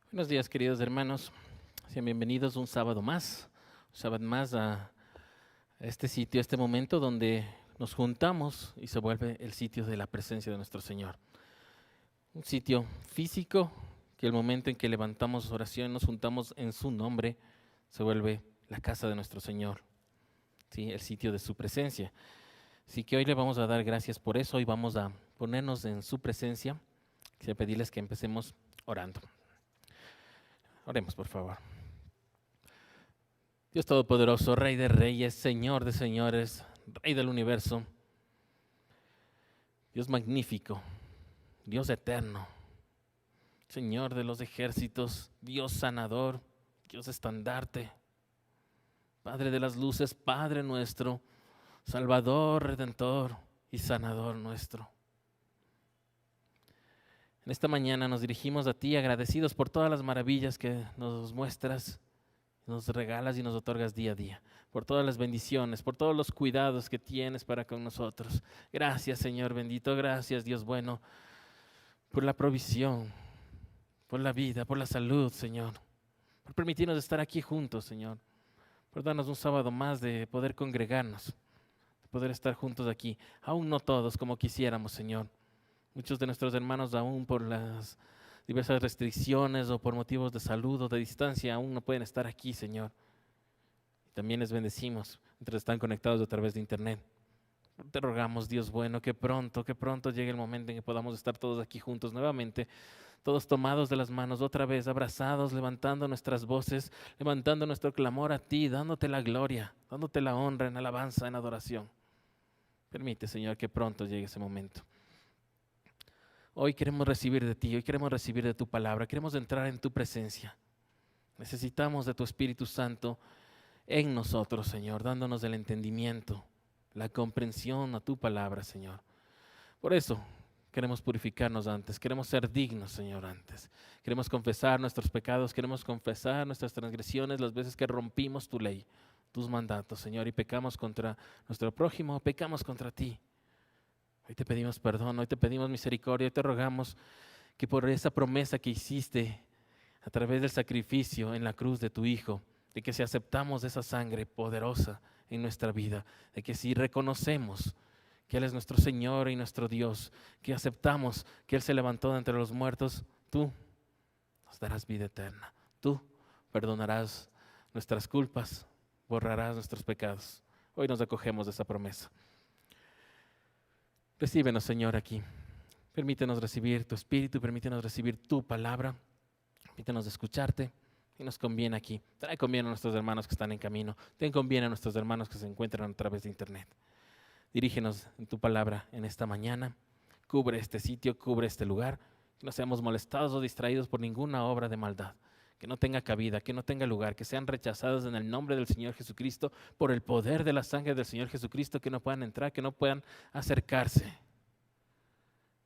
Buenos días, queridos hermanos. Sean bienvenidos un sábado más a este sitio, a este momento donde nos juntamos y se vuelve el sitio de la presencia de nuestro Señor. Un sitio físico que el momento en que levantamos oración, nos juntamos en su nombre, se vuelve la casa de nuestro Señor, ¿sí? El sitio de su presencia. Así que hoy le vamos a dar gracias por eso. Hoy vamos a ponernos en su presencia. Quisiera pedirles que empecemos orando. Oremos, por favor. Dios Todopoderoso, Rey de Reyes, Señor de Señores, Rey del Universo, Dios magnífico, Dios eterno, Señor de los ejércitos, Dios sanador, Dios estandarte, Padre de las luces, Padre nuestro, Salvador, Redentor y Sanador nuestro. En esta mañana nos dirigimos a ti agradecidos por todas las maravillas que nos muestras, nos regalas y nos otorgas día a día, por todas las bendiciones, por todos los cuidados que tienes para con nosotros. Gracias, Señor bendito, gracias, Dios bueno, por la provisión, por la vida, por la salud, Señor, por permitirnos estar aquí juntos, Señor, por darnos un sábado más de poder congregarnos, de poder estar juntos aquí. Aún no todos como quisiéramos, Señor. Muchos de nuestros hermanos aún por las diversas restricciones o por motivos de salud o de distancia aún no pueden estar aquí, Señor. Y también les bendecimos mientras están conectados a través de internet. Te rogamos, Dios bueno, que pronto llegue el momento en que podamos estar todos aquí juntos nuevamente, todos tomados de las manos, otra vez abrazados, levantando nuestras voces, levantando nuestro clamor a ti, dándote la gloria, dándote la honra en alabanza, en adoración. Permite, Señor, que pronto llegue ese momento. Hoy queremos recibir de ti, hoy queremos recibir de tu palabra, queremos entrar en tu presencia. Necesitamos de tu Espíritu Santo en nosotros, Señor, dándonos el entendimiento, la comprensión a tu palabra, Señor. Por eso queremos purificarnos antes, queremos ser dignos, Señor, antes. Queremos confesar nuestros pecados, queremos confesar nuestras transgresiones, las veces que rompimos tu ley, tus mandatos, Señor, y pecamos contra nuestro prójimo, pecamos contra ti. Hoy te pedimos perdón, hoy te pedimos misericordia, hoy te rogamos que por esa promesa que hiciste a través del sacrificio en la cruz de tu Hijo, de que si aceptamos esa sangre poderosa en nuestra vida, de que si reconocemos que Él es nuestro Señor y nuestro Dios, que aceptamos que Él se levantó de entre los muertos, tú nos darás vida eterna, tú perdonarás nuestras culpas, borrarás nuestros pecados. Hoy nos acogemos de esa promesa. Recíbenos, Señor, aquí. Permítenos recibir tu Espíritu, permítenos recibir tu palabra, permítenos escucharte y nos conviene aquí. Trae conviene a nuestros hermanos que están en camino, ten conviene a nuestros hermanos que se encuentran a través de internet. Dirígenos en tu palabra en esta mañana, cubre este sitio, cubre este lugar, que no seamos molestados o distraídos por ninguna obra de maldad, que no tenga cabida, que no tenga lugar, que sean rechazados en el nombre del Señor Jesucristo, por el poder de la sangre del Señor Jesucristo, que no puedan entrar, que no puedan acercarse.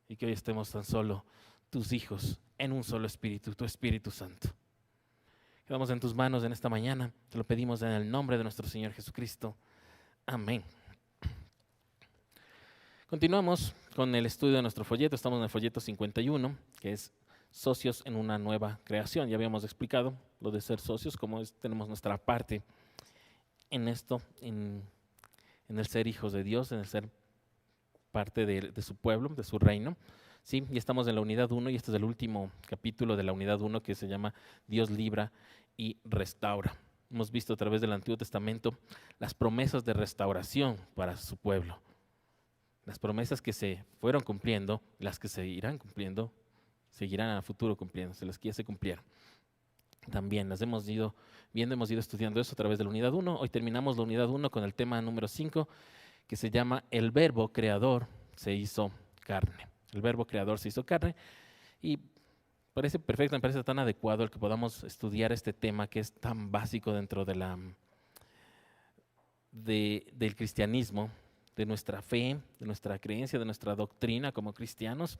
Y que hoy estemos tan solo tus hijos en un solo espíritu, tu Espíritu Santo. Quedamos en tus manos en esta mañana, te lo pedimos en el nombre de nuestro Señor Jesucristo. Amén. Continuamos con el estudio de nuestro folleto, estamos en el folleto 51, que es socios en una nueva creación. Ya habíamos explicado lo de ser socios, cómo tenemos nuestra parte en esto, en el ser hijos de Dios, en el ser parte de su pueblo, de su reino. Sí, y estamos en la unidad 1 y este es el último capítulo de la unidad 1 que se llama Dios libra y restaura. Hemos visto a través del Antiguo Testamento las promesas de restauración para su pueblo. Las promesas que se fueron cumpliendo, las que se irán cumpliendo, seguirán a futuro cumpliéndose, las que ya se cumplieron. También las hemos ido viendo, hemos ido estudiando eso a través de la unidad 1. Hoy terminamos la unidad 1 con el tema número 5, que se llama El Verbo Creador se hizo carne. El Verbo Creador se hizo carne y parece perfecto, me parece tan adecuado el que podamos estudiar este tema que es tan básico dentro de del cristianismo, de nuestra fe, de nuestra creencia, de nuestra doctrina como cristianos,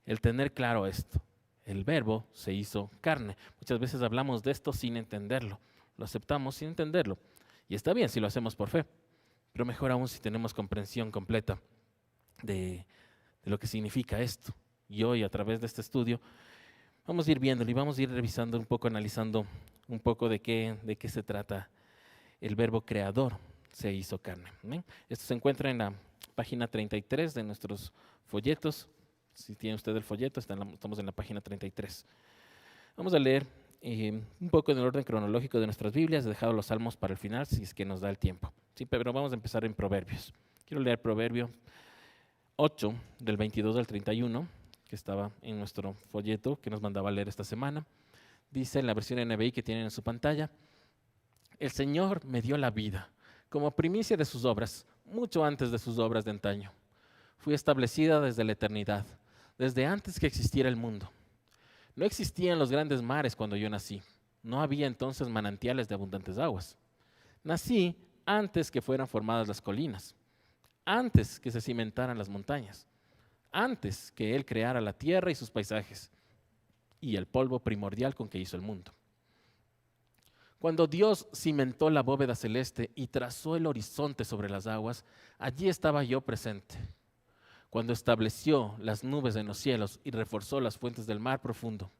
el tener claro esto. El Verbo se hizo carne. Muchas veces hablamos de esto sin entenderlo. Lo aceptamos sin entenderlo. Y está bien si lo hacemos por fe, pero mejor aún si tenemos comprensión completa de lo que significa esto. Y hoy, a través de este estudio, Vamos a ir viéndolo y vamos a ir revisando un poco, analizando un poco de qué se trata el verbo creador se hizo carne. ¿Amén? Esto se encuentra en la página 33 de nuestros folletos. Si tiene usted el folleto, estamos en la página 33. Vamos a leer un poco en el orden cronológico de nuestras Biblias. He dejado los salmos para el final, si es que nos da el tiempo. Sí, pero vamos a empezar en Proverbios. Quiero leer Proverbio 8, del 22 al 31, que estaba en nuestro folleto que nos mandaba a leer esta semana. Dice en la versión NBI que tienen en su pantalla: el Señor me dio la vida como primicia de sus obras, mucho antes de sus obras de antaño. Fui establecida desde la eternidad, desde antes que existiera el mundo. No existían los grandes mares cuando yo nací. No había entonces manantiales de abundantes aguas. Nací antes que fueran formadas las colinas, antes que se cimentaran las montañas, antes que Él creara la tierra y sus paisajes, y el polvo primordial con que hizo el mundo. Cuando Dios cimentó la bóveda celeste y trazó el horizonte sobre las aguas, allí estaba yo presente. Cuando estableció las nubes en los cielos y reforzó las fuentes del mar profundo.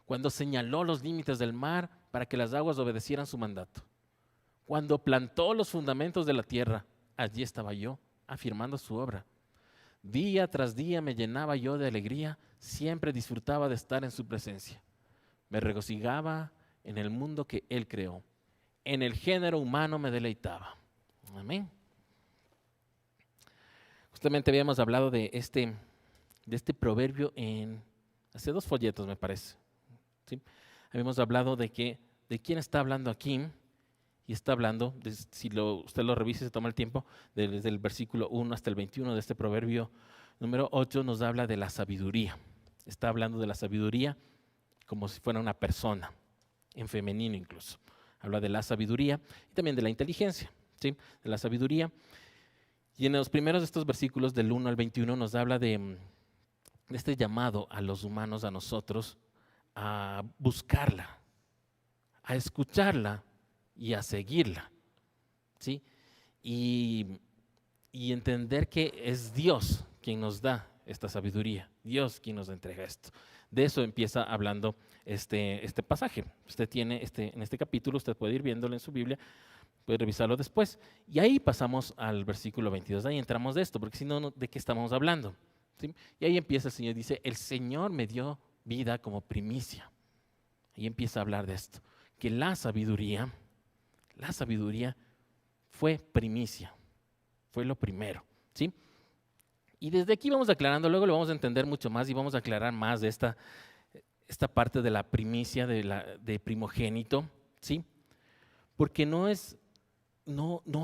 Cuando señaló los límites del mar para que las aguas obedecieran su mandato. Cuando plantó los fundamentos de la tierra, allí estaba yo, afirmando su obra. Día tras día me llenaba yo de alegría, siempre disfrutaba de estar en su presencia. Me regocijaba en el mundo que Él creó. En el género humano me deleitaba. Amén. Justamente habíamos hablado de este proverbio hace 2 folletos, me parece. ¿Sí? Habíamos hablado de quién está hablando aquí, y está hablando, usted lo revisa y se toma el tiempo, desde el versículo 1 hasta el 21 de este proverbio número 8, nos habla de la sabiduría. Está hablando de la sabiduría como si fuera una persona, en femenino incluso. Habla de la sabiduría y también de la inteligencia, ¿sí? De la sabiduría. Y en los primeros de estos versículos, del 1 al 21, nos habla de este llamado a los humanos, a nosotros, a buscarla, a escucharla y a seguirla, ¿sí? Y entender que es Dios quien nos da esta sabiduría, Dios quien nos entrega esto. De eso empieza hablando este pasaje. Usted tiene en este capítulo, usted puede ir viéndolo en su Biblia, puede revisarlo después. Y ahí pasamos al versículo 22, ahí entramos de esto, porque si no, ¿de qué estamos hablando? ¿Sí? Y ahí empieza el Señor, dice, el Señor me dio vida como primicia. Ahí empieza a hablar de esto, que la sabiduría fue primicia, fue lo primero, ¿sí? Y desde aquí vamos aclarando, luego lo vamos a entender mucho más y vamos a aclarar más de esta parte de la primicia, de primogénito, ¿sí? Porque no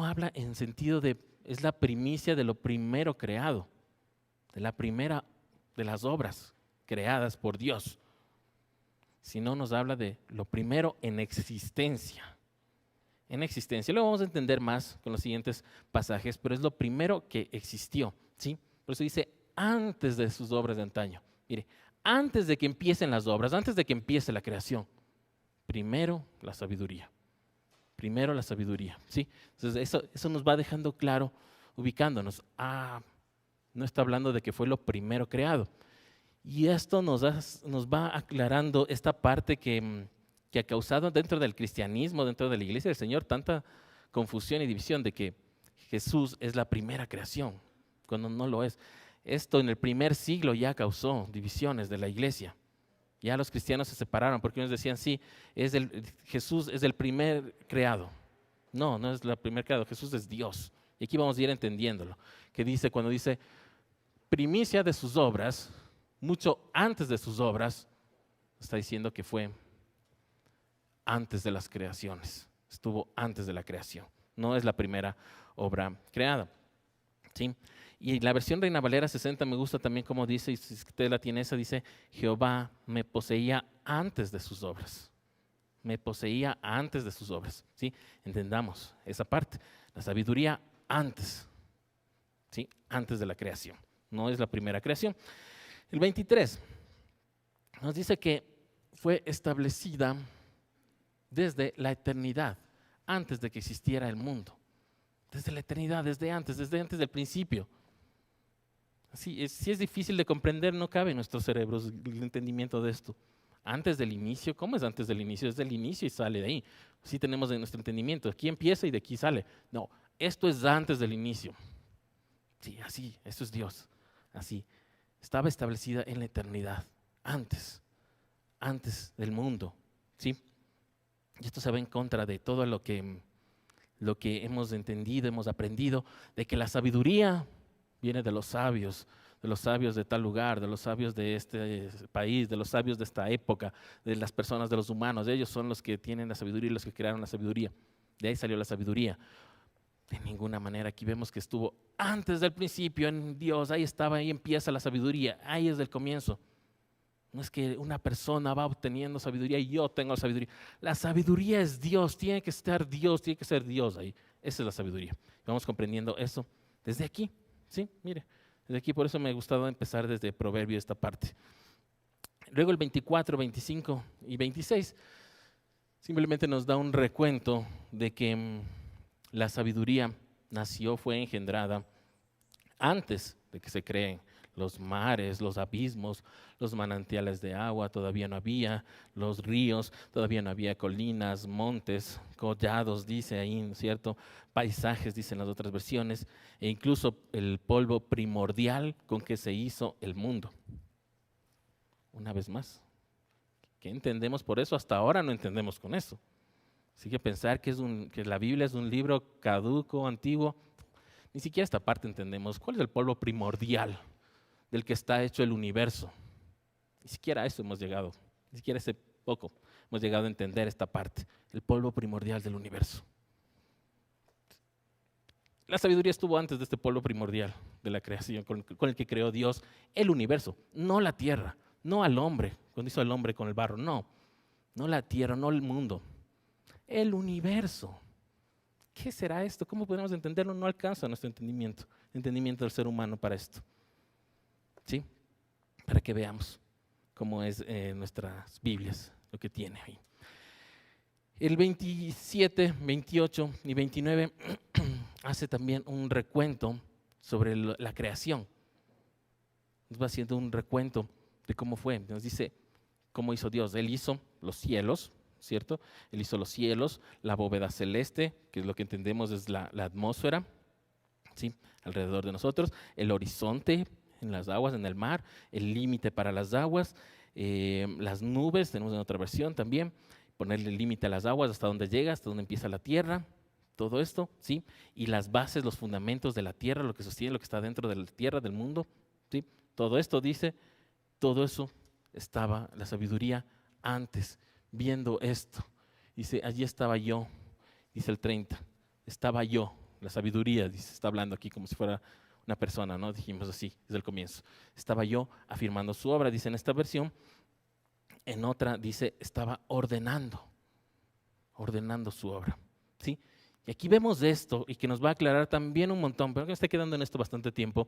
habla en sentido es la primicia de lo primero creado, de la primera de las obras creadas por Dios, sino nos habla de lo primero en existencia. En existencia. Lo vamos a entender más con los siguientes pasajes, pero es lo primero que existió, ¿sí? Por eso dice, antes de sus obras de antaño. Mire, antes de que empiecen las obras, antes de que empiece la creación, primero la sabiduría. Primero la sabiduría, ¿sí? Entonces eso nos va dejando claro, ubicándonos. No está hablando de que fue lo primero creado. Y esto nos va aclarando esta parte que ha causado dentro del cristianismo, dentro de la iglesia del Señor, tanta confusión y división de que Jesús es la primera creación, cuando no lo es. Esto en el primer siglo ya causó divisiones de la iglesia. Ya los cristianos se separaron porque unos decían, sí, Jesús es el primer creado. No es el primer creado, Jesús es Dios. Y aquí vamos a ir entendiéndolo. Cuando dice primicia de sus obras, mucho antes de sus obras, está diciendo que fue antes de las creaciones, estuvo antes de la creación, no es la primera obra creada, ¿sí? Y la versión Reina Valera 60 me gusta también como dice, y si usted la tiene esa, dice, Jehová me poseía antes de sus obras, me poseía antes de sus obras, ¿sí? Entendamos esa parte, la sabiduría antes, ¿sí? Antes de la creación, no es la primera creación. El 23 nos dice que fue establecida desde la eternidad, antes de que existiera el mundo. Desde la eternidad, desde antes del principio. Si es difícil de comprender, no cabe en nuestros cerebros el entendimiento de esto. Antes del inicio, ¿cómo es antes del inicio? Es del inicio y sale de ahí. Así tenemos en nuestro entendimiento. Aquí empieza y de aquí sale. No, esto es antes del inicio. Sí, así, esto es Dios. Así. Estaba establecida en la eternidad, antes del mundo. ¿Sí? Y esto se va en contra de todo lo que hemos entendido, hemos aprendido, de que la sabiduría viene de los sabios de tal lugar, de los sabios de este país, de los sabios de esta época, de las personas, de los humanos. Ellos son los que tienen la sabiduría y los que crearon la sabiduría. De ahí salió la sabiduría. De ninguna manera, aquí vemos que estuvo antes del principio en Dios, ahí estaba, ahí empieza la sabiduría, ahí es del comienzo. No es que una persona va obteniendo sabiduría y yo tengo sabiduría. La sabiduría es Dios, tiene que estar Dios, tiene que ser Dios ahí. Esa es la sabiduría. Vamos comprendiendo eso desde aquí, ¿sí? Mire, desde aquí, por eso me ha gustado empezar desde Proverbios esta parte. Luego el 24, 25 y 26 simplemente nos da un recuento de que la sabiduría nació, fue engendrada antes de que se creen los mares, los abismos, los manantiales de agua, todavía no había, los ríos, todavía no había colinas, montes, collados, dice ahí, ¿no es cierto? Paisajes, dicen las otras versiones, e incluso el polvo primordial con que se hizo el mundo. Una vez más, ¿qué entendemos por eso? Hasta ahora no entendemos con eso. Así que pensar que la Biblia es un libro caduco, antiguo, ni siquiera esta parte entendemos. ¿Cuál es el polvo primordial del que está hecho el universo? Ni siquiera a eso hemos llegado, ni siquiera ese poco hemos llegado a entender esta parte, el polvo primordial del universo. La sabiduría estuvo antes de este polvo primordial de la creación, con el que creó Dios el universo, no la tierra, no al hombre, cuando hizo al hombre con el barro, no la tierra, no el mundo, el universo. ¿Qué será esto? ¿Cómo podemos entenderlo? No alcanza nuestro entendimiento, el entendimiento del ser humano para esto. ¿Sí? Para que veamos cómo es nuestras Biblias, lo que tiene ahí. El 27, 28 y 29 hace también un recuento sobre la creación. Nos va haciendo un recuento de cómo fue. Nos dice cómo hizo Dios. Él hizo los cielos, ¿cierto? Él hizo los cielos, la bóveda celeste, que es lo que entendemos es la atmósfera, ¿sí? Alrededor de nosotros, el horizonte en las aguas, en el mar, el límite para las aguas, las nubes, tenemos en otra versión también, ponerle límite a las aguas, hasta donde llega, hasta donde empieza la tierra, todo esto, ¿sí? Y las bases, los fundamentos de la tierra, lo que sostiene, lo que está dentro de la tierra, del mundo, ¿sí? Todo esto dice, todo eso estaba la sabiduría antes, viendo esto. Dice, allí estaba yo, dice el 30, estaba yo, la sabiduría, dice, está hablando aquí como si fuera una persona, ¿no? Dijimos así desde el comienzo. Estaba yo afirmando su obra, dice en esta versión. En otra dice, estaba ordenando su obra, ¿sí? Y aquí vemos esto y que nos va a aclarar también un montón, pero que me está quedando en esto bastante tiempo,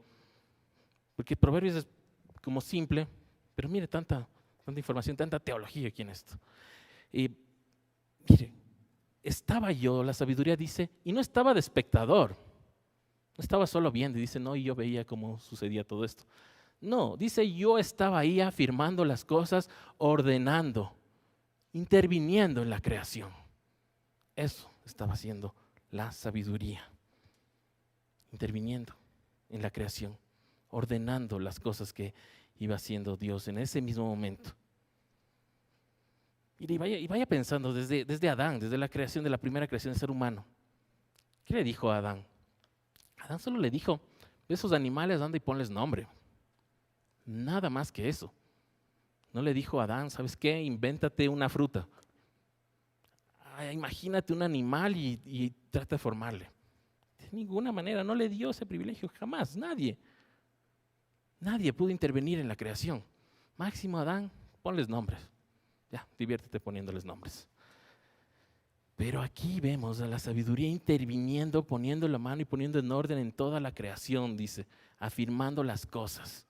porque Proverbios es como simple, pero mire tanta información, tanta teología aquí en esto. Y mire, estaba yo, la sabiduría dice, y no estaba de espectador, no estaba solo viendo y dice, no, y yo veía cómo sucedía todo esto. No, dice, yo estaba ahí afirmando las cosas, ordenando, interviniendo en la creación. Eso estaba haciendo la sabiduría, interviniendo en la creación, ordenando las cosas que iba haciendo Dios en ese mismo momento. Y vaya pensando desde Adán, desde la creación, de la primera creación del ser humano. ¿Qué le dijo a Adán? Adán solo le dijo, esos animales anda y ponles nombre. Nada más que eso. No le dijo a Adán, ¿sabes qué? Invéntate una fruta. Imagínate un animal y trata de formarle. De ninguna manera, no le dio ese privilegio jamás, nadie. Nadie pudo intervenir en la creación. Máximo Adán, ponles nombres. Ya, diviértete poniéndoles nombres. Pero aquí vemos a la sabiduría interviniendo, poniendo la mano y poniendo en orden en toda la creación, dice, afirmando las cosas.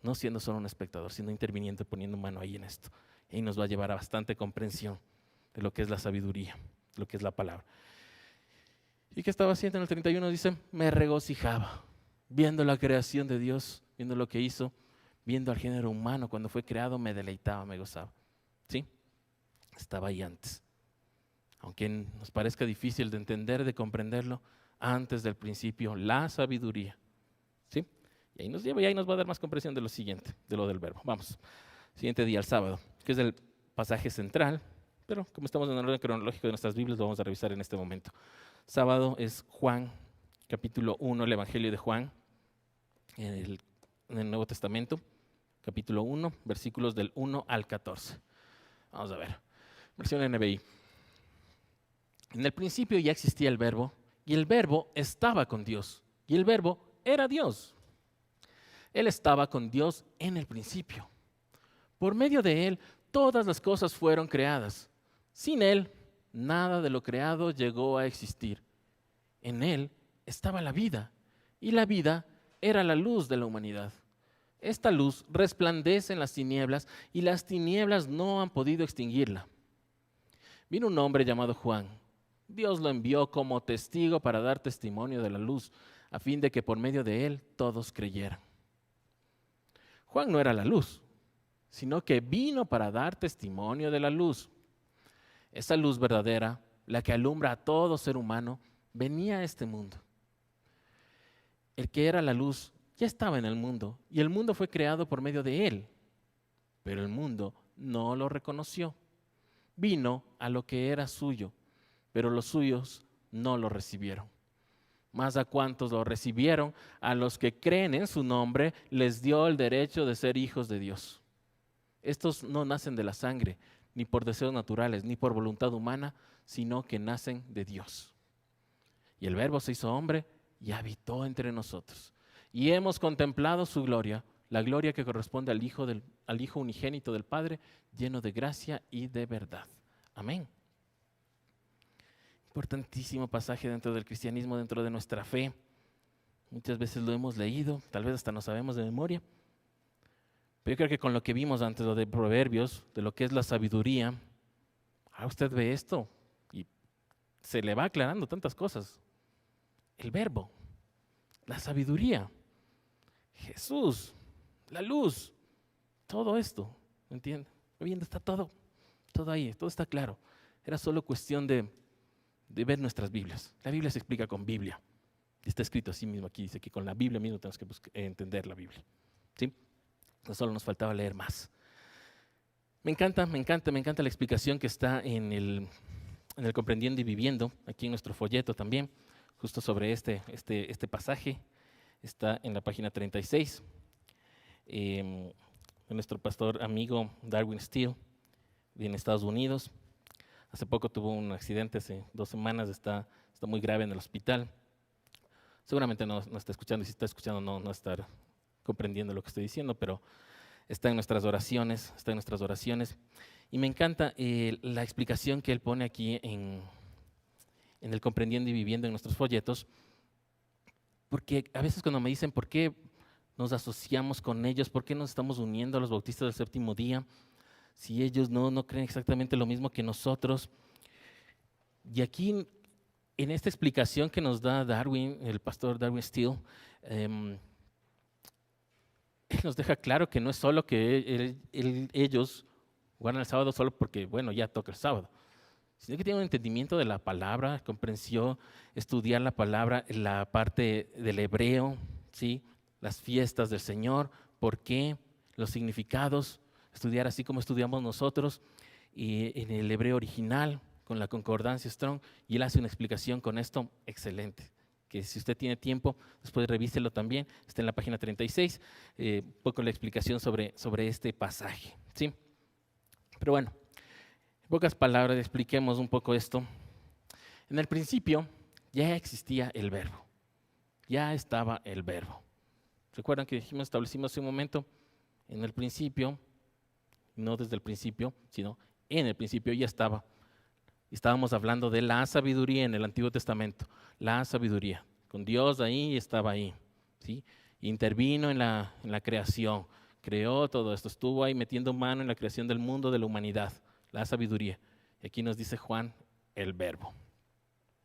No siendo solo un espectador, sino interviniendo, poniendo mano ahí en esto. Y nos va a llevar a bastante comprensión de lo que es la sabiduría, de lo que es la palabra. ¿Y qué estaba haciendo en el 31? Dice, me regocijaba, viendo la creación de Dios, viendo lo que hizo, viendo al género humano cuando fue creado, me deleitaba, me gozaba. ¿sí? Estaba ahí antes. Aunque nos parezca difícil de entender, de comprenderlo, antes del principio, la sabiduría, ¿sí? Y ahí nos lleva y ahí nos va a dar más comprensión de lo siguiente, de lo del verbo. Vamos, siguiente día, el sábado, que es el pasaje central, pero como estamos en el orden cronológico de nuestras Biblias, lo vamos a revisar en este momento. Sábado es Juan, capítulo 1, el Evangelio de Juan, en el Nuevo Testamento, capítulo 1, versículos del 1 al 14. Vamos a ver, versión NBI. En el principio ya existía el verbo, y el verbo estaba con Dios, y el verbo era Dios. Él estaba con Dios en el principio. Por medio de Él, todas las cosas fueron creadas. Sin Él, nada de lo creado llegó a existir. En Él estaba la vida, y la vida era la luz de la humanidad. Esta luz resplandece en las tinieblas, y las tinieblas no han podido extinguirla. Vino un hombre llamado Juan. Dios lo envió como testigo para dar testimonio de la luz, a fin de que por medio de él todos creyeran. Juan no era la luz, sino que vino para dar testimonio de la luz. Esa luz verdadera, la que alumbra a todo ser humano, venía a este mundo. El que era la luz ya estaba en el mundo, y el mundo fue creado por medio de él, pero el mundo no lo reconoció. Vino a lo que era suyo, pero los suyos no lo recibieron. Mas a cuantos lo recibieron, a los que creen en su nombre, les dio el derecho de ser hijos de Dios. Estos no nacen de la sangre, ni por deseos naturales, ni por voluntad humana, sino que nacen de Dios. Y el Verbo se hizo hombre y habitó entre nosotros. Y hemos contemplado su gloria, la gloria que corresponde al Hijo unigénito del Padre, lleno de gracia y de verdad. Amén. Importantísimo pasaje dentro del cristianismo, dentro de nuestra fe. Muchas veces lo hemos leído, tal vez hasta no sabemos de memoria. Pero yo creo que con lo que vimos antes, lo de Proverbios, de lo que es la sabiduría, usted ve esto y se le va aclarando tantas cosas. El verbo, la sabiduría, Jesús, la luz, todo esto, ¿me entiende? Viendo está todo ahí, todo está claro. Era solo cuestión de ver nuestras Biblias. La Biblia se explica con Biblia. Está escrito así mismo aquí, dice que con la Biblia mismo tenemos que entender la Biblia. ¿Sí? No solo nos faltaba leer más. Me encanta la explicación que está en el Comprendiendo y Viviendo, aquí en nuestro folleto también, justo sobre este pasaje. Está en la página 36. Nuestro pastor amigo Darwin Steele, en Estados Unidos. Hace poco tuvo un accidente, hace 2 semanas, está muy grave en el hospital. Seguramente no está escuchando, y si está escuchando no está comprendiendo lo que estoy diciendo, pero está en nuestras oraciones, Y me encanta la explicación que él pone aquí en el Comprendiendo y Viviendo en nuestros folletos, porque a veces cuando me dicen por qué nos asociamos con ellos, por qué nos estamos uniendo a los bautistas del séptimo día, si ellos no creen exactamente lo mismo que nosotros. Y aquí, en esta explicación que nos da Darwin, el pastor Darwin Steele, él nos deja claro que no es solo que ellos guardan el sábado solo porque, bueno, ya toca el sábado, sino que tienen un entendimiento de la palabra, comprensión, estudiar la palabra, la parte del hebreo, ¿sí? Las fiestas del Señor, por qué, los significados, estudiar así como estudiamos nosotros, y en el hebreo original, con la concordancia Strong, y él hace una explicación con esto excelente, que si usted tiene tiempo, después revíselo también, está en la página 36, un poco la explicación sobre este pasaje, ¿sí? Pero bueno, en pocas palabras expliquemos un poco esto. En el principio ya existía el verbo, ya estaba el verbo. ¿Recuerdan que establecimos hace un momento? En el principio, no desde el principio, sino en el principio ya estaba. Estábamos hablando de la sabiduría en el Antiguo Testamento, la sabiduría. Con Dios ahí estaba ahí, ¿sí? Intervino en la creación, creó todo esto, estuvo ahí metiendo mano en la creación del mundo, de la humanidad, la sabiduría. Y aquí nos dice Juan, el verbo,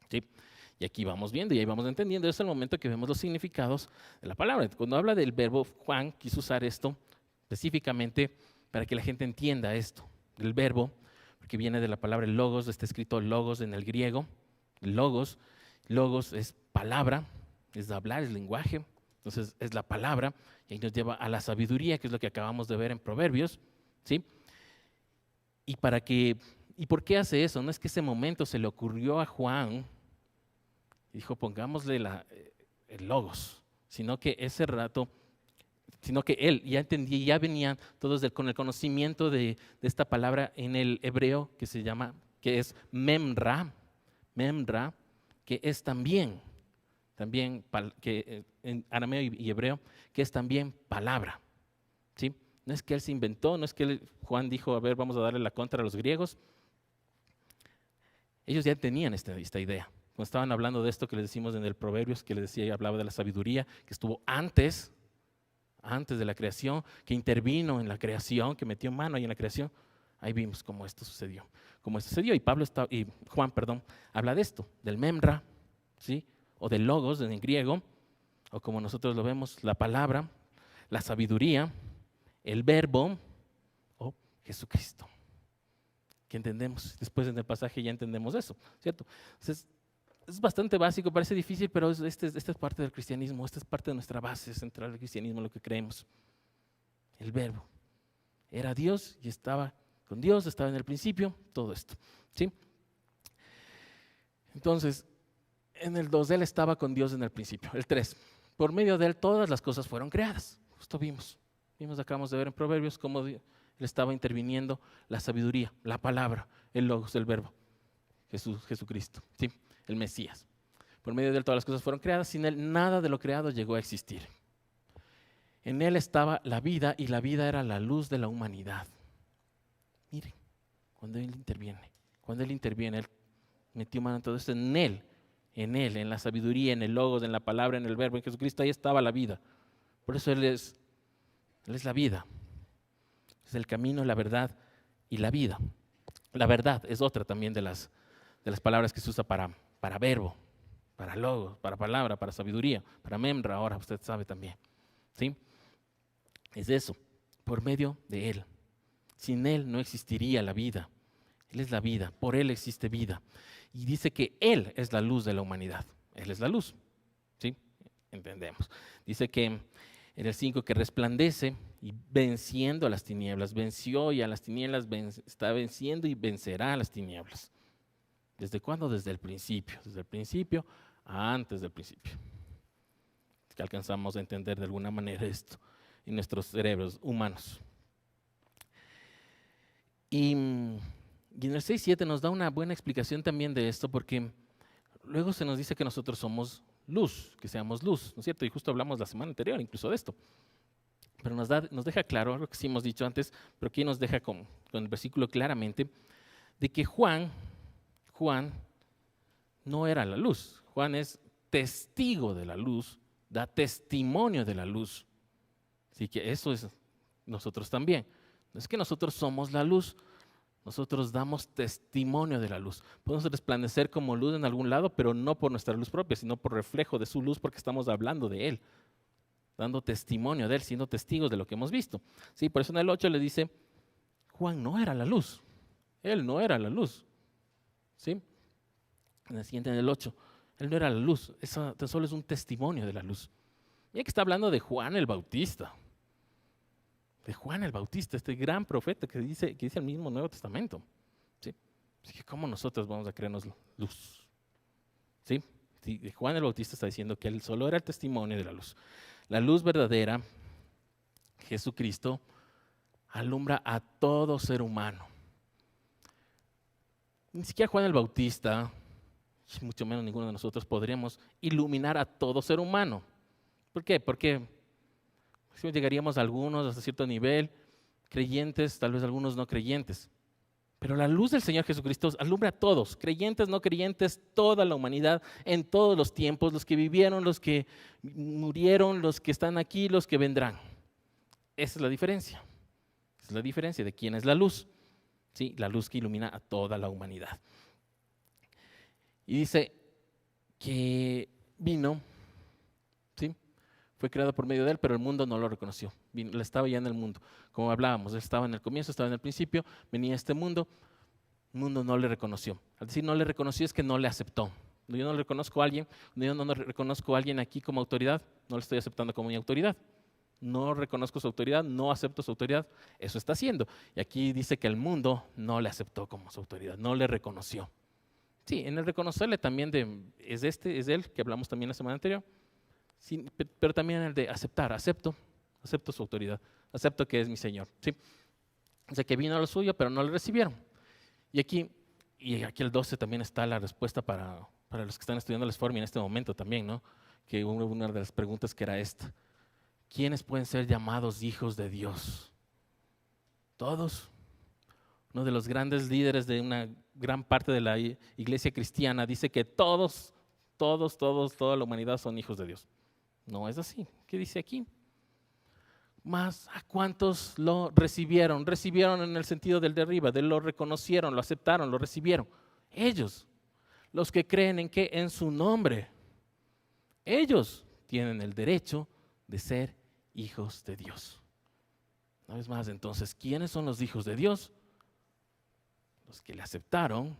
¿sí? Y aquí vamos viendo y ahí vamos entendiendo. Es el momento que vemos los significados de la palabra. Cuando habla del verbo, Juan quiso usar esto específicamente para que la gente entienda esto, del verbo, porque viene de la palabra logos, está escrito logos en el griego. Logos es palabra, es hablar, es lenguaje, entonces es la palabra, y ahí nos lleva a la sabiduría, que es lo que acabamos de ver en Proverbios, ¿sí? ¿Y por qué hace eso? No es que ese momento se le ocurrió a Juan, y dijo pongámosle el logos, sino que él ya entendía, ya venían todos con el conocimiento de esta palabra en el hebreo que es memra, que es también que en arameo y hebreo, que es también palabra, ¿sí? No es que él se inventó, no es que Juan dijo, a ver, vamos a darle la contra a los griegos. Ellos ya tenían esta idea. Cuando estaban hablando de esto que les decimos en el Proverbios, que les decía, hablaba de la sabiduría, que estuvo antes de la creación, que intervino en la creación, que metió mano ahí en la creación. Ahí vimos cómo esto sucedió. Y Juan, habla de esto, del memra, ¿sí? O del logos en griego, o como nosotros lo vemos, la palabra, la sabiduría, el verbo o Jesucristo. ¿Qué entendemos? Después en el pasaje ya entendemos eso, ¿cierto? Entonces, es bastante básico, parece difícil, pero esta es parte del cristianismo, esta es parte de nuestra base central del cristianismo, lo que creemos. El verbo era Dios y estaba con Dios, estaba en el principio, todo esto, ¿sí? Entonces, en el 2, Él estaba con Dios en el principio. El 3, por medio de Él todas las cosas fueron creadas. Justo acabamos de ver en Proverbios cómo Él estaba interviniendo la sabiduría, la palabra, el logos, el verbo, Jesucristo, ¿sí? El Mesías. Por medio de Él todas las cosas fueron creadas, sin Él nada de lo creado llegó a existir. En Él estaba la vida y la vida era la luz de la humanidad. Miren, cuando Él interviene, Él metió mano en todo esto, en Él, en la sabiduría, en el logos, en la palabra, en el verbo, en Jesucristo, ahí estaba la vida. Por eso Él es la vida. Es el camino, la verdad y la vida. La verdad es otra también de las palabras que se usa para verbo, para logos, para palabra, para sabiduría, para memra, ahora usted sabe también, ¿sí? Es eso, por medio de Él. Sin Él no existiría la vida. Él es la vida, por Él existe vida. Y dice que Él es la luz de la humanidad. Él es la luz, ¿sí? Entendemos. Dice que en el 5 que resplandece y venciendo a las tinieblas, venció y a las tinieblas está venciendo y vencerá a las tinieblas. ¿Desde cuándo? Desde el principio, antes del principio. Que alcanzamos a entender de alguna manera esto en nuestros cerebros humanos. Y en el 6:7 nos da una buena explicación también de esto, porque luego se nos dice que nosotros somos luz, que seamos luz, ¿no es cierto? Y justo hablamos la semana anterior incluso de esto. Pero nos deja claro, lo que sí hemos dicho antes, pero aquí nos deja con el versículo claramente, de que Juan no era la luz. Juan es testigo de la luz, da testimonio de la luz. Así que eso es nosotros también. No es que nosotros somos la luz, nosotros damos testimonio de la luz. Podemos resplandecer como luz en algún lado, pero no por nuestra luz propia, sino por reflejo de su luz, porque estamos hablando de Él, dando testimonio de Él, siendo testigos de lo que hemos visto. Sí, por eso en el 8 le dice, Juan no era la luz, él no era la luz. ¿Sí? En el siguiente, en el 8, él no era la luz, eso tan solo es un testimonio de la luz. Mira que está hablando de Juan el Bautista. De Juan el Bautista, este gran profeta que dice el mismo Nuevo Testamento. ¿Sí? Así que ¿cómo nosotros vamos a creernos luz? ¿Sí? Sí, Juan el Bautista está diciendo que él solo era el testimonio de la luz. La luz verdadera, Jesucristo, alumbra a todo ser humano. Ni siquiera Juan el Bautista, mucho menos ninguno de nosotros, podríamos iluminar a todo ser humano. ¿Por qué? Porque si llegaríamos a algunos hasta cierto nivel, creyentes, tal vez algunos no creyentes. Pero la luz del Señor Jesucristo alumbra a todos, creyentes, no creyentes, toda la humanidad, en todos los tiempos, los que vivieron, los que murieron, los que están aquí, los que vendrán. Esa es la diferencia. Esa es la diferencia de quién es la luz. ¿Sí? La luz que ilumina a toda la humanidad. Y dice que vino, ¿sí? Fue creado por medio de Él, pero el mundo no lo reconoció. Él estaba ya en el mundo. Como hablábamos, Él estaba en el comienzo, estaba en el principio, venía a este mundo, el mundo no le reconoció. Al decir no le reconoció es que no le aceptó. Yo no le reconozco a alguien, yo no reconozco a alguien aquí como autoridad, no le estoy aceptando como mi autoridad. No reconozco su autoridad, no acepto su autoridad, eso está haciendo. Y aquí dice que el mundo no le aceptó como su autoridad, no le reconoció. Sí, en el reconocerle también es Él, que hablamos también la semana anterior, sí, pero también en el de aceptar, acepto su autoridad, acepto que es mi Señor. ¿Sí? O sea, que vino a lo suyo, pero no le recibieron. Y aquí el 12 también está la respuesta para los que están estudiando la Esformia en este momento también, ¿no? Que una de las preguntas que era esta. ¿Quiénes pueden ser llamados hijos de Dios? Todos. Uno de los grandes líderes de una gran parte de la iglesia cristiana dice que toda la humanidad son hijos de Dios. No es así. ¿Qué dice aquí? Más a cuántos lo recibieron. Recibieron en el sentido del de arriba, lo reconocieron, lo aceptaron, lo recibieron. Ellos, los que creen en que en su nombre, ellos tienen el derecho de ser hijos de Dios. Una vez más, entonces, ¿quiénes son los hijos de Dios? Los que le aceptaron,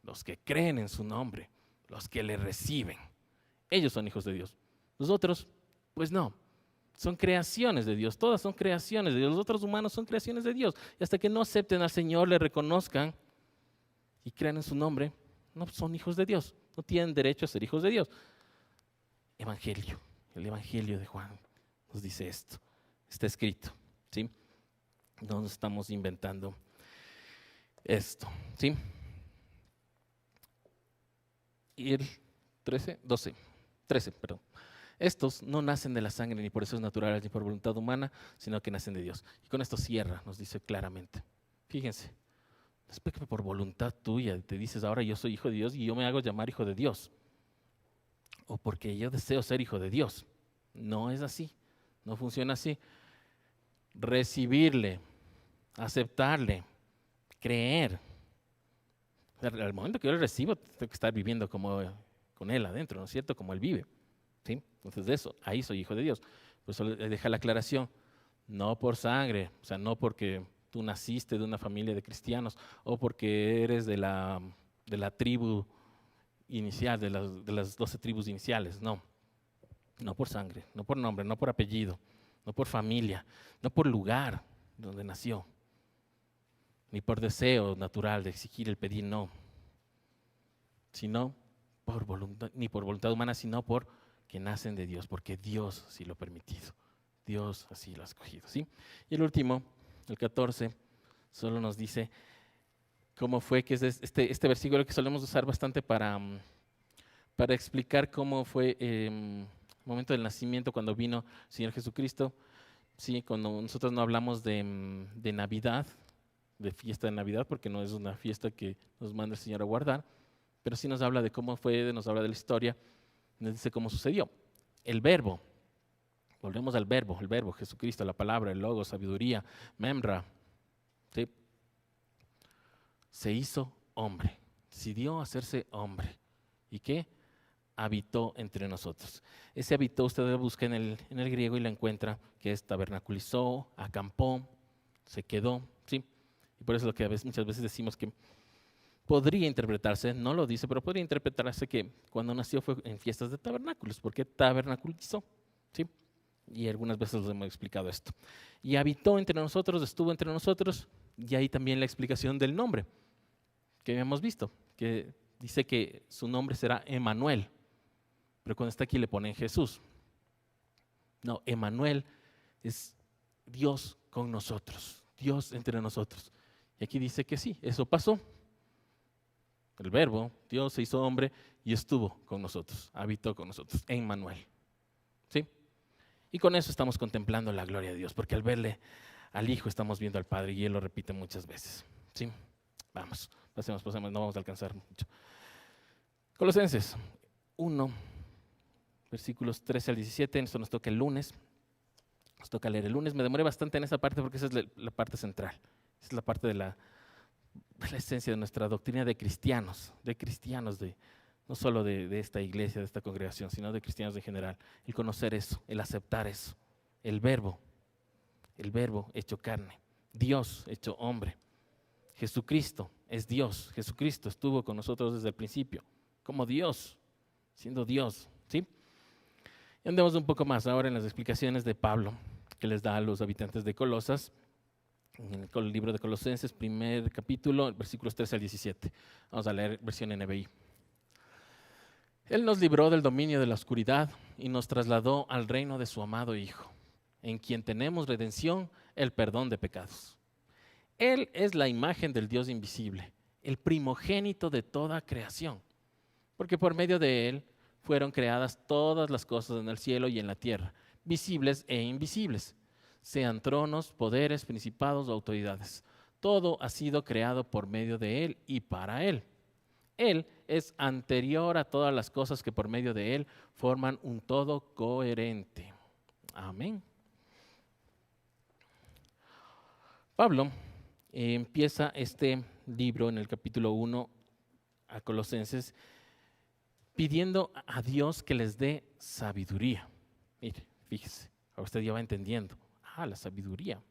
los que creen en su nombre, los que le reciben. Ellos son hijos de Dios. Los otros, pues no. Son creaciones de Dios, todas son creaciones de Dios. Los otros humanos son creaciones de Dios. Y hasta que no acepten al Señor, le reconozcan y crean en su nombre, no son hijos de Dios. No tienen derecho a ser hijos de Dios. Evangelio, el Evangelio de Juan nos dice esto. Está escrito, ¿sí? No nos estamos inventando esto, ¿sí? Y el 13. Estos no nacen de la sangre, ni por eso es naturales, ni por voluntad humana, sino que nacen de Dios. Y con esto cierra, nos dice claramente. Fíjense, después que por voluntad tuya te dices, ahora yo soy hijo de Dios y yo me hago llamar hijo de Dios. O porque yo deseo ser hijo de Dios. No es así, no funciona así. Recibirle, aceptarle, creer. Al momento que yo le recibo, tengo que estar viviendo como con Él adentro, ¿no es cierto? Como Él vive. ¿Sí? Entonces de eso, ahí soy hijo de Dios. Por eso le deja la aclaración, no por sangre, o sea, no porque tú naciste de una familia de cristianos o porque eres de la tribu inicial, de las 12 tribus iniciales, no por sangre, no por nombre, no por apellido, no por familia, no por lugar donde nació, ni por deseo natural de exigir el pedir, no, sino por voluntad, ni por voluntad humana, sino por que nacen de Dios, porque Dios así lo ha permitido, Dios así lo ha escogido, ¿sí? Y el último, el 14, solo nos dice cómo fue, que es este versículo que solemos usar bastante para explicar cómo fue el momento del nacimiento cuando vino el Señor Jesucristo, ¿sí? Cuando nosotros no hablamos de Navidad, de fiesta de Navidad, porque no es una fiesta que nos manda el Señor a guardar, pero sí nos habla de cómo fue, nos habla de la historia, nos dice cómo sucedió. El verbo, volvemos al verbo, el verbo, Jesucristo, la palabra, el logo, sabiduría, memra, ¿sí? Se hizo hombre, decidió hacerse hombre. ¿Y qué? Habitó entre nosotros. Ese habitó, usted lo busca en el griego y lo encuentra, que es tabernaculizó, acampó, se quedó, ¿sí? Y por eso es lo que muchas veces decimos que podría interpretarse, no lo dice, pero podría interpretarse que cuando nació fue en fiestas de tabernáculos, porque tabernaculizó, ¿sí? Y algunas veces les hemos explicado esto. Y habitó entre nosotros, estuvo entre nosotros, y ahí también la explicación del nombre, que habíamos visto, que dice que su nombre será Emmanuel, pero cuando está aquí le ponen Jesús. No, Emmanuel es Dios con nosotros, Dios entre nosotros. Y aquí dice que sí, eso pasó. El verbo, Dios se hizo hombre y estuvo con nosotros, habitó con nosotros, Emmanuel. ¿Sí? Y con eso estamos contemplando la gloria de Dios, porque al verle al Hijo estamos viendo al Padre y Él lo repite muchas veces. ¿Sí? Vamos, pasemos, no vamos a alcanzar mucho. Colosenses 1, versículos 13 al 17, esto nos toca el lunes. Nos toca leer el lunes. Me demoré bastante en esa parte porque esa es la parte central. Esa es la parte de la esencia de nuestra doctrina de cristianos, de no solo de esta iglesia, de esta congregación, sino de cristianos en general. El conocer eso, el aceptar eso, el verbo hecho carne, Dios hecho hombre. Jesucristo es Dios, Jesucristo estuvo con nosotros desde el principio, como Dios, siendo Dios, ¿sí? Y andemos un poco más ahora en las explicaciones de Pablo, que les da a los habitantes de Colosas, en el libro de Colosenses, primer capítulo, versículos 13 al 17. Vamos a leer versión NBI. Él nos libró del dominio de la oscuridad y nos trasladó al reino de su amado Hijo, en quien tenemos redención, el perdón de pecados. Él es la imagen del Dios invisible, el primogénito de toda creación, porque por medio de Él fueron creadas todas las cosas en el cielo y en la tierra, visibles e invisibles, sean tronos, poderes, principados o autoridades. Todo ha sido creado por medio de Él y para Él. Él es anterior a todas las cosas que por medio de Él forman un todo coherente. Amén. Pablo empieza este libro en el capítulo 1 a Colosenses pidiendo a Dios que les dé sabiduría. Mire, fíjese, ahora usted ya va entendiendo. La sabiduría,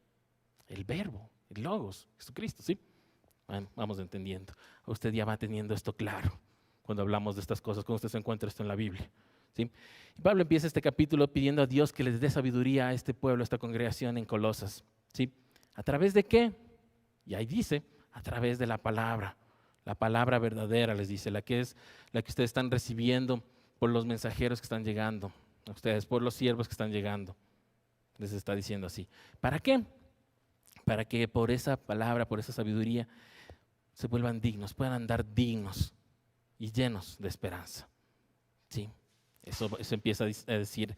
el verbo, el logos, Jesucristo, ¿sí? Vamos entendiendo. Usted ya va teniendo esto claro cuando hablamos de estas cosas, cuando usted se encuentra esto en la Biblia, ¿sí? Y Pablo empieza este capítulo pidiendo a Dios que les dé sabiduría a este pueblo, a esta congregación en Colosas, ¿sí? ¿A través de qué? Y ahí dice, a través de la palabra verdadera, les dice, la que ustedes están recibiendo por los mensajeros que están llegando, a ustedes, por los siervos que están llegando. Les está diciendo así. ¿Para qué? Para que por esa palabra, por esa sabiduría, se vuelvan dignos, puedan andar dignos y llenos de esperanza. ¿Sí? Eso empieza a decir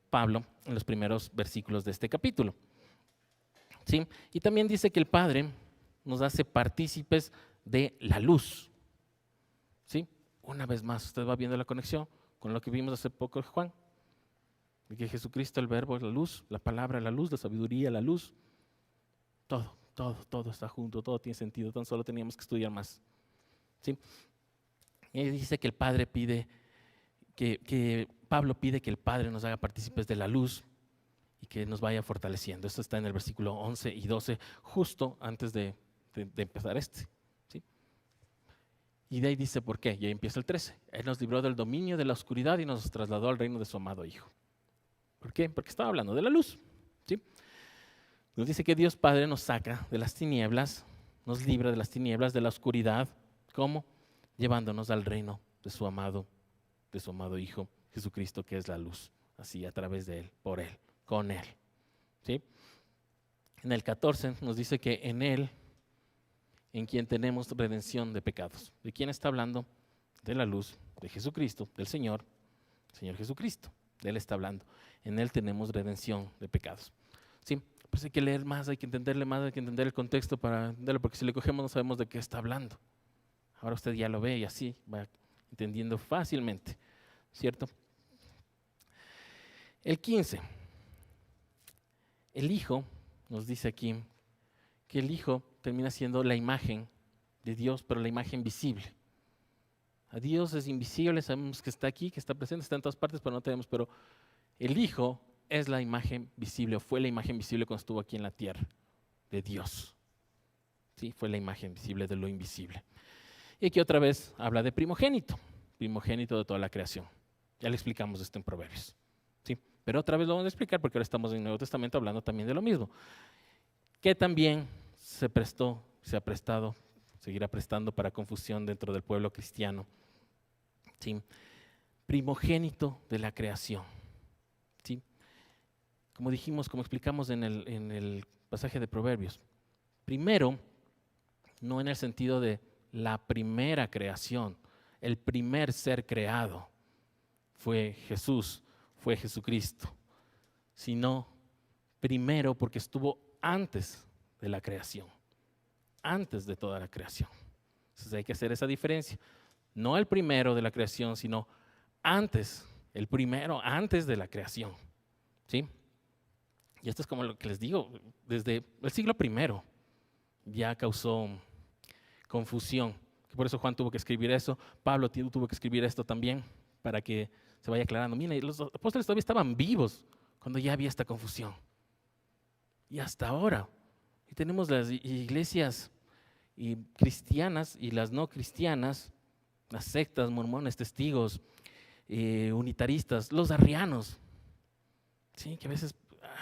Pablo en los primeros versículos de este capítulo. ¿Sí? Y también dice que el Padre nos hace partícipes de la luz. ¿Sí? Una vez más, usted va viendo la conexión con lo que vimos hace poco, Juan. De que Jesucristo, el verbo, es la luz, la palabra, la luz, la sabiduría, la luz. Todo está junto, todo tiene sentido, tan solo teníamos que estudiar más. ¿Sí? Y dice que el Padre pide, que Pablo pide que el Padre nos haga partícipes de la luz y que nos vaya fortaleciendo. Esto está en el versículo 11 y 12, justo antes de empezar este. ¿Sí? Y de ahí dice por qué, y ahí empieza el 13. Él nos libró del dominio de la oscuridad y nos trasladó al reino de su amado Hijo. ¿Por qué? Porque estaba hablando de la luz, ¿sí? Nos dice que Dios Padre nos saca de las tinieblas, nos libra de las tinieblas, de la oscuridad. ¿Cómo? Llevándonos al reino de su amado Hijo, Jesucristo, que es la luz. Así, a través de Él, por Él, con Él. ¿Sí? En el 14 nos dice que en Él, en quien tenemos redención de pecados. ¿De quién está hablando? De la luz, de Jesucristo, del Señor Jesucristo. De Él está hablando. En Él tenemos redención de pecados. ¿Sí? Pues hay que leer más, hay que entenderle más, hay que entender el contexto para entenderlo, porque si le cogemos no sabemos de qué está hablando. Ahora usted ya lo ve y así va entendiendo fácilmente, ¿cierto? El 15. El Hijo, nos dice aquí, que el Hijo termina siendo la imagen de Dios, pero la imagen visible. A Dios es invisible, sabemos que está aquí, que está presente, está en todas partes, pero no tenemos. Pero el Hijo es la imagen visible, o fue la imagen visible cuando estuvo aquí en la tierra, de Dios. Sí, fue la imagen visible de lo invisible. Y aquí otra vez habla de primogénito de toda la creación. Ya le explicamos esto en Proverbios. ¿Sí? Pero otra vez lo vamos a explicar porque ahora estamos en el Nuevo Testamento hablando también de lo mismo. Que también se ha prestado, seguirá prestando para confusión dentro del pueblo cristiano. ¿Sí? Primogénito de la creación. ¿Sí? Como dijimos, como explicamos en el pasaje de Proverbios. Primero, no en el sentido de la primera creación, el primer ser creado fue Jesús, fue Jesucristo, sino primero porque estuvo antes de la creación, antes de toda la creación. Entonces hay que hacer esa diferencia. No el primero de la creación, sino antes, el primero antes de la creación. ¿Sí? Y esto es como lo que les digo, desde el siglo I ya causó confusión. por eso Juan tuvo que escribir eso, Pablo tuvo que escribir esto también, para que se vaya aclarando. Miren, los apóstoles todavía estaban vivos cuando ya había esta confusión. Y hasta ahora. Y tenemos las iglesias cristianas y las no cristianas, las sectas, mormones, testigos, unitaristas, los arrianos. Sí, que a veces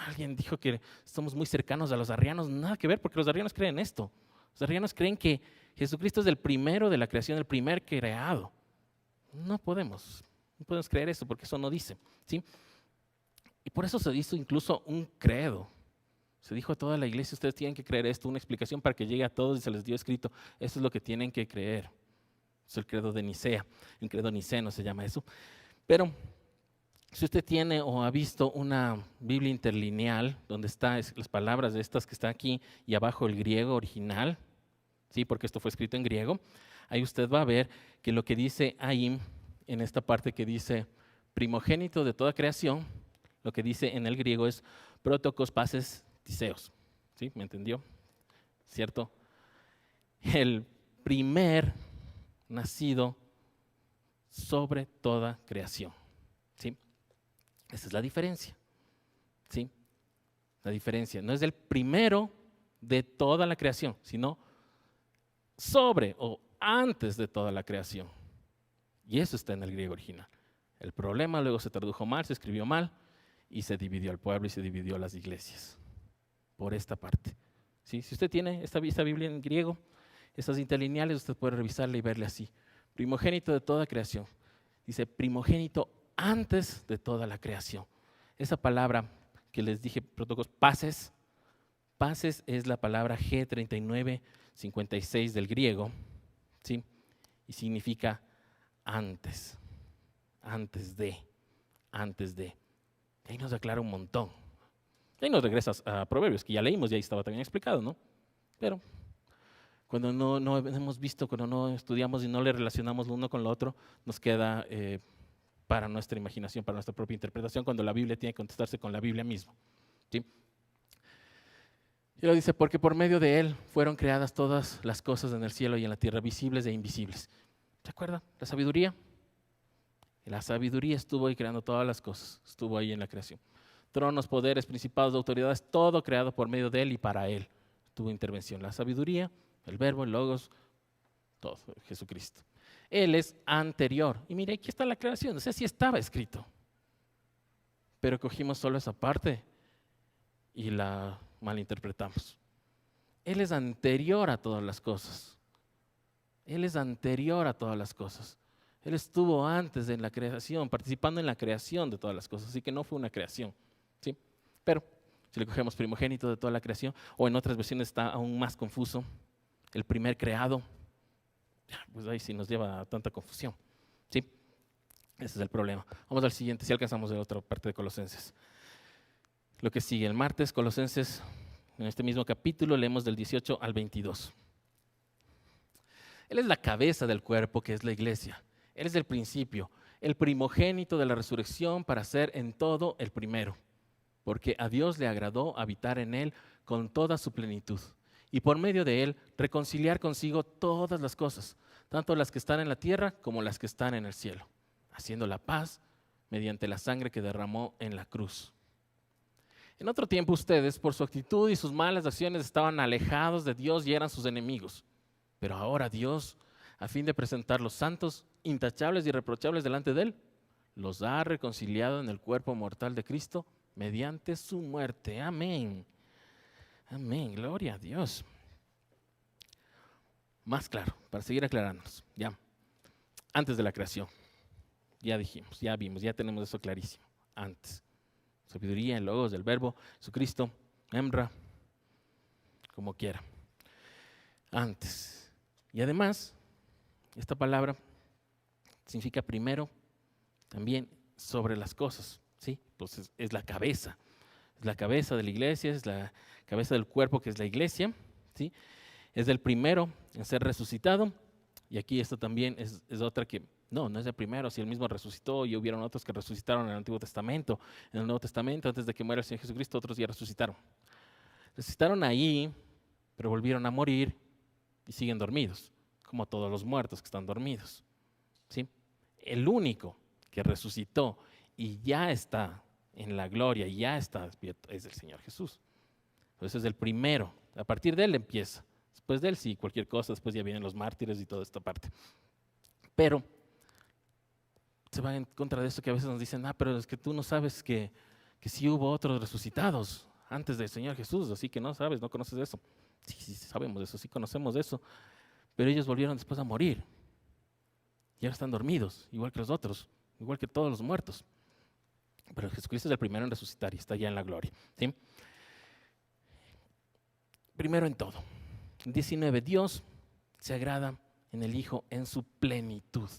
alguien dijo que somos muy cercanos a los arrianos. Nada que ver, porque los arrianos creen esto. Los arrianos creen que Jesucristo es el primero de la creación, el primer creado. No podemos creer eso, porque eso no dice, ¿sí? Y por eso se hizo incluso un credo. Se dijo a toda la iglesia, ustedes tienen que creer esto, una explicación para que llegue a todos y se les dio escrito, eso es lo que tienen que creer. Es el credo de Nicea, el credo niceno se llama eso. Pero si usted tiene o ha visto una Biblia interlineal, donde están las palabras de estas que están aquí y abajo el griego original, ¿sí? Porque esto fue escrito en griego, ahí usted va a ver que lo que dice ahí, en esta parte que dice primogénito de toda creación, lo que dice en el griego es protokos pases tiseos. ¿Sí? ¿Me entendió? ¿Cierto? El primer nacido sobre toda creación. ¿Sí? Esa es la diferencia. ¿Sí? La diferencia. No es el primero de toda la creación, sino sobre o antes de toda la creación. Y eso está en el griego original. El problema luego se tradujo mal, se escribió mal y se dividió el pueblo y se dividió las iglesias. Por esta parte. ¿Sí? Si usted tiene esta Biblia en griego, estas interlineales, usted puede revisarla y verle así. Primogénito de toda creación. Dice primogénito antes de toda la creación. Esa palabra que les dije, protocolos, pases es la palabra G3956 del griego, ¿sí? Y significa antes de. Ahí nos aclara un montón. Ahí nos regresas a Proverbios, que ya leímos y ahí estaba también explicado, ¿no? Pero cuando no hemos visto, cuando no estudiamos y no le relacionamos lo uno con lo otro, nos queda para nuestra imaginación, para nuestra propia interpretación, cuando la Biblia tiene que contestarse con la Biblia misma. ¿Sí? Y lo dice, porque por medio de Él fueron creadas todas las cosas en el cielo y en la tierra, visibles e invisibles. ¿Se acuerda? La sabiduría. La sabiduría estuvo ahí creando todas las cosas, estuvo ahí en la creación. Tronos, poderes, principados, autoridades, todo creado por medio de Él y para Él. Tuvo intervención. La sabiduría, el verbo, el logos, todo, Jesucristo. Él es anterior. Y mire, aquí está la aclaración. No sé si estaba escrito. Pero cogimos solo esa parte y la malinterpretamos. Él es anterior a todas las cosas. Él es anterior a todas las cosas. Él estuvo antes de la creación, participando en la creación de todas las cosas. Así que no fue una creación. ¿Sí? Pero si le cogemos primogénito de toda la creación, o en otras versiones está aún más confuso, el primer creado, pues ahí sí nos lleva a tanta confusión. ¿Sí? Ese es el problema. Vamos al siguiente, si alcanzamos de otra parte de Colosenses. Lo que sigue, el martes, Colosenses, en este mismo capítulo, leemos del 18 al 22. Él es la cabeza del cuerpo, que es la iglesia. Él es el principio, el primogénito de la resurrección para ser en todo el primero. Porque a Dios le agradó habitar en Él con toda su plenitud. Y por medio de Él reconciliar consigo todas las cosas, tanto las que están en la tierra como las que están en el cielo, haciendo la paz mediante la sangre que derramó en la cruz. En otro tiempo ustedes, por su actitud y sus malas acciones, estaban alejados de Dios y eran sus enemigos. Pero ahora Dios, a fin de presentarlos santos, intachables y irreprochables delante de Él, los ha reconciliado en el cuerpo mortal de Cristo mediante su muerte. Amén. Amén. Gloria a Dios. Más claro, para seguir aclarándonos. Ya. Antes de la creación. Ya dijimos, ya vimos, ya tenemos eso clarísimo. Antes. Sabiduría, el logos del verbo, Jesucristo, hembra, como quiera. Antes. Y además, esta palabra significa primero, también sobre las cosas, ¿sí? Pues es la cabeza. Es la cabeza de la iglesia, es la cabeza del cuerpo que es la iglesia, ¿sí? Es el primero en ser resucitado. Y aquí esto también es otra que, no es el primero, si él mismo resucitó y hubieron otros que resucitaron en el Antiguo Testamento. En el Nuevo Testamento, antes de que muera el Señor Jesucristo, otros ya resucitaron. Resucitaron ahí, pero volvieron a morir y siguen dormidos, como todos los muertos que están dormidos. ¿Sí? El único que resucitó y ya está en la gloria, y ya está despierto, es el Señor Jesús. Entonces es el primero. A partir de él empieza. Después de él sí, cualquier cosa, después ya vienen los mártires y toda esta parte. Pero se va en contra de eso que a veces nos dicen, pero es que tú no sabes que sí hubo otros resucitados antes del Señor Jesús, así que no sabes, no conoces eso. Sí, sabemos eso, sí conocemos eso, pero ellos volvieron después a morir. Y ahora están dormidos, igual que los otros, igual que todos los muertos. Pero Jesucristo es el primero en resucitar y está ya en la gloria. ¿Sí? Primero en todo. 19, Dios se agrada en el Hijo en su plenitud.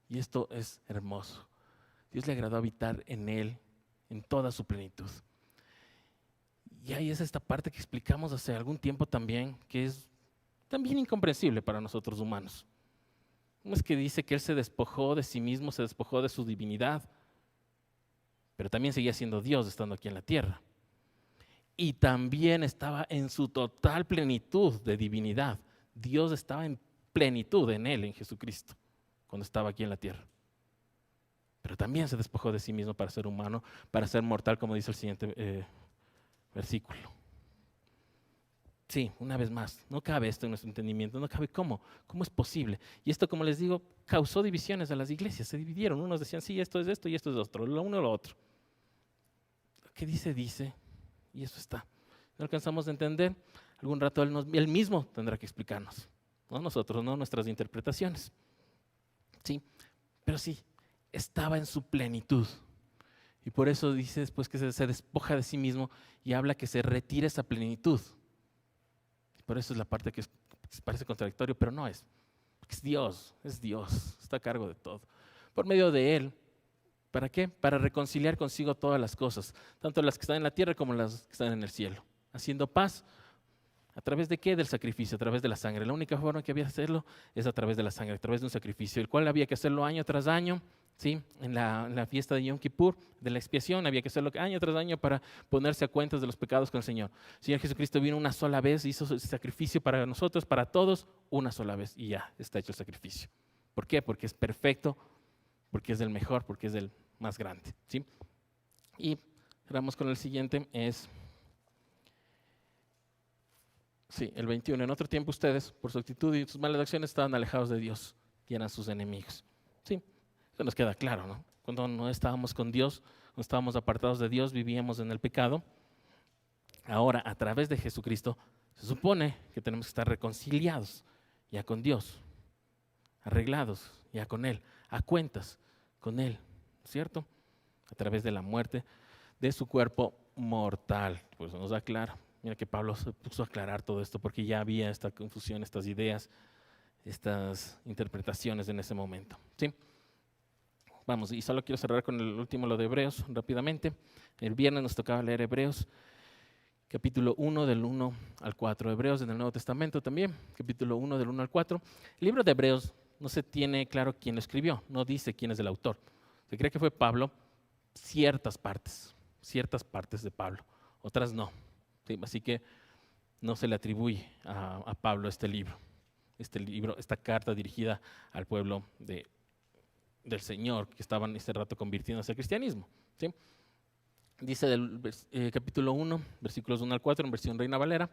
Y esto es hermoso. Dios le agradó habitar en Él en toda su plenitud. Y ahí es esta parte que explicamos hace algún tiempo también, que es también incomprensible para nosotros humanos. ¿Cómo es que dice que Él se despojó de sí mismo, se despojó de su divinidad, pero también seguía siendo Dios estando aquí en la tierra? Y también estaba en su total plenitud de divinidad. Dios estaba en plenitud en Él, en Jesucristo, cuando estaba aquí en la tierra. Pero también se despojó de sí mismo para ser humano, para ser mortal, como dice el siguiente versículo. Sí, una vez más, no cabe esto en nuestro entendimiento, no cabe cómo es posible. Y esto, como les digo, causó divisiones a las iglesias, se dividieron. Unos decían, sí, esto es esto y esto es otro, lo uno o lo otro. Lo que dice, y eso está. No alcanzamos a entender, algún rato él mismo tendrá que explicarnos, no nosotros, no nuestras interpretaciones. Sí, pero sí, estaba en su plenitud. Y por eso dice después que se despoja de sí mismo y habla que se retira esa plenitud. Por eso es la parte que parece contradictorio, pero no es. Es Dios, está a cargo de todo. Por medio de Él, ¿para qué? Para reconciliar consigo todas las cosas, tanto las que están en la tierra como las que están en el cielo. Haciendo paz, ¿a través de qué? Del sacrificio, a través de la sangre. La única forma que había de hacerlo es a través de la sangre, a través de un sacrificio, el cual había que hacerlo año tras año. ¿Sí? En la fiesta de Yom Kippur, de la expiación, había que hacerlo año tras año para ponerse a cuentas de los pecados con el Señor. El Señor Jesucristo vino una sola vez, hizo el sacrificio para nosotros, para todos, una sola vez, y ya está hecho el sacrificio. ¿Por qué? Porque es perfecto, porque es el mejor, porque es el más grande. ¿Sí? Y vamos con el siguiente, es el 21. En otro tiempo ustedes, por su actitud y sus malas acciones, estaban alejados de Dios y eran sus enemigos. ¿Sí? Eso nos queda claro, ¿no? Cuando no estábamos con Dios, no estábamos apartados de Dios, vivíamos en el pecado. Ahora, a través de Jesucristo, se supone que tenemos que estar reconciliados ya con Dios, arreglados ya con Él, a cuentas con Él, ¿cierto? A través de la muerte de su cuerpo mortal. Pues nos da claro. Mira que Pablo se puso a aclarar todo esto porque ya había esta confusión, estas ideas, estas interpretaciones en ese momento. ¿Sí? Vamos, y solo quiero cerrar con el último, lo de Hebreos, rápidamente. El viernes nos tocaba leer Hebreos, capítulo 1, del 1 al 4. Hebreos en el Nuevo Testamento también, capítulo 1, del 1 al 4. El libro de Hebreos no se tiene claro quién lo escribió, no dice quién es el autor. Se cree que fue Pablo, ciertas partes de Pablo, otras no. ¿Sí? Así que no se le atribuye a Pablo este libro, esta carta dirigida al pueblo del Señor que estaban este rato convirtiéndose al cristianismo. ¿Sí? Dice del capítulo 1, versículos 1 al 4, en versión Reina Valera: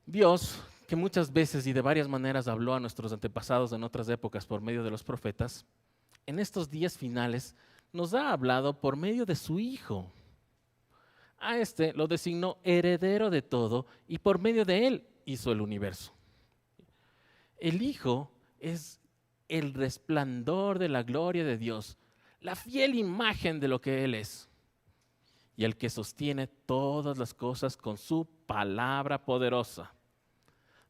Dios, que muchas veces y de varias maneras habló a nuestros antepasados en otras épocas por medio de los profetas, en estos días finales nos ha hablado por medio de su Hijo. A este lo designó heredero de todo y por medio de él hizo el universo. El Hijo es el resplandor de la gloria de Dios, la fiel imagen de lo que Él es, y el que sostiene todas las cosas con su palabra poderosa.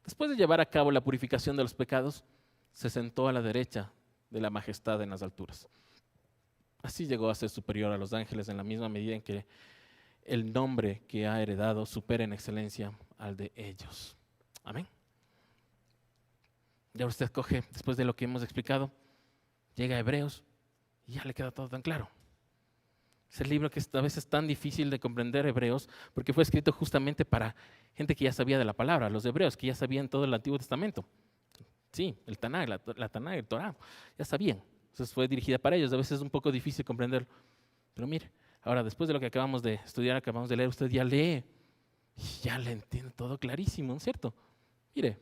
Después de llevar a cabo la purificación de los pecados, se sentó a la derecha de la majestad en las alturas. Así llegó a ser superior a los ángeles en la misma medida en que el nombre que ha heredado supera en excelencia al de ellos. Amén. Ya usted coge, después de lo que hemos explicado, llega a Hebreos y ya le queda todo tan claro. Es el libro que a veces es tan difícil de comprender, Hebreos, porque fue escrito justamente para gente que ya sabía de la palabra, los hebreos que ya sabían todo el Antiguo Testamento. Sí, el Tanaj, la Tanaj, el Torah, ya sabían. Entonces fue dirigida para ellos. A veces es un poco difícil comprenderlo. Pero mire, ahora después de lo que acabamos de estudiar, acabamos de leer, usted ya lee, y ya le entiende todo clarísimo, ¿no es cierto? Mire,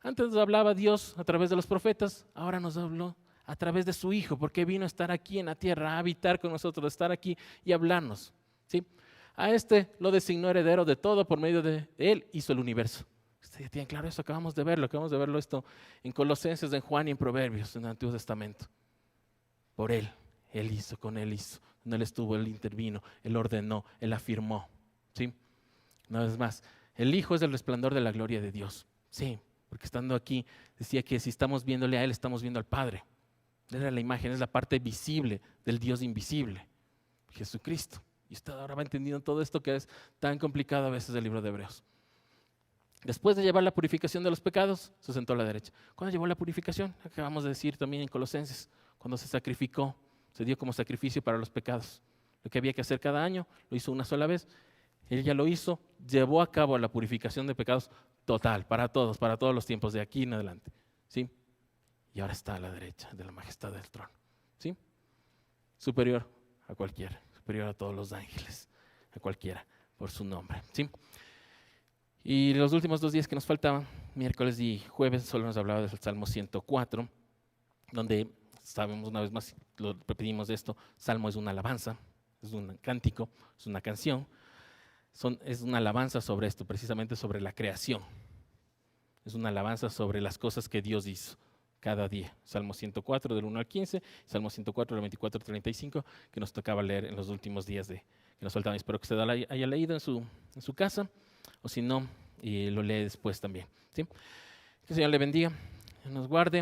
antes nos hablaba Dios a través de los profetas, ahora nos habló a través de su Hijo, porque vino a estar aquí en la tierra, a habitar con nosotros, a estar aquí y hablarnos. ¿Sí? A este lo designó heredero de todo, por medio de él hizo el universo. Ustedes tienen claro eso, acabamos de verlo esto en Colosenses, en Juan y en Proverbios, en el Antiguo Testamento. Por él hizo, con él hizo, con él estuvo, él intervino, él ordenó, él afirmó. ¿Sí? Una vez más, el Hijo es el resplandor de la gloria de Dios. Sí, porque estando aquí decía que si estamos viéndole a él, estamos viendo al Padre. Era la imagen, es la parte visible del Dios invisible, Jesucristo. Y usted ahora va entendiendo todo esto que es tan complicado a veces del libro de Hebreos. Después de llevar la purificación de los pecados, se sentó a la derecha. ¿Cuándo llevó la purificación? Acabamos de decir también en Colosenses, cuando se sacrificó, se dio como sacrificio para los pecados. Lo que había que hacer cada año, lo hizo una sola vez. Él ya lo hizo, llevó a cabo la purificación de pecados total, para todos los tiempos, de aquí en adelante. ¿Sí? Y ahora está a la derecha de la majestad del trono. ¿Sí? Superior a cualquiera, superior a todos los ángeles, a cualquiera, por su nombre. ¿Sí? Y los últimos 2 días que nos faltaban, miércoles y jueves, solo nos hablaba del Salmo 104, donde sabemos una vez más, lo repetimos esto, Salmo es una alabanza, es un cántico, es una canción, es una alabanza sobre esto, precisamente sobre la creación. Es una alabanza sobre las cosas que Dios hizo cada día. Salmo 104 del 1 al 15, Salmo 104 del 24 al 35, que nos tocaba leer en los últimos días que nos faltaban. Espero que usted haya leído en su casa, o si no, lo lee después también. ¿Sí? Que el Señor le bendiga, nos guarde.